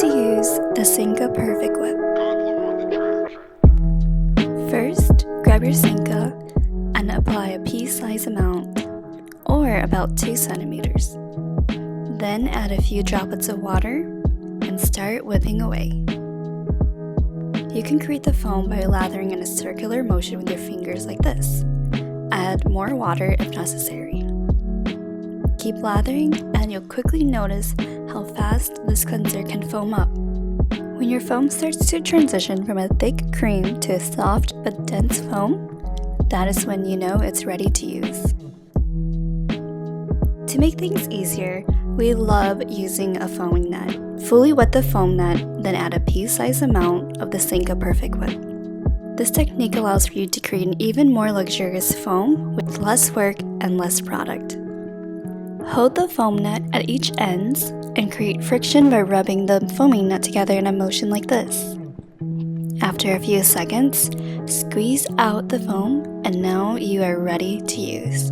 use the Senka Perfect Whip. First, grab your Senka and apply a pea-sized amount, or about 2 centimeters. Then add a few droplets of water and start whipping away. You can create the foam by lathering in a circular motion with your fingers like this. Add more water if necessary. Keep lathering and you'll quickly notice how fast this cleanser can foam up. When your foam starts to transition from a thick cream to a soft but dense foam, that is when you know it's ready to use. To make things easier, we love using a foaming net. Fully wet the foam net, then add a pea-sized amount of the Senka Perfect Whip. This technique allows for you to create an even more luxurious foam with less work and less product. Hold the foam net at each ends and create friction by rubbing the foaming net together in a motion like this. After a few seconds, squeeze out the foam and now you are ready to use.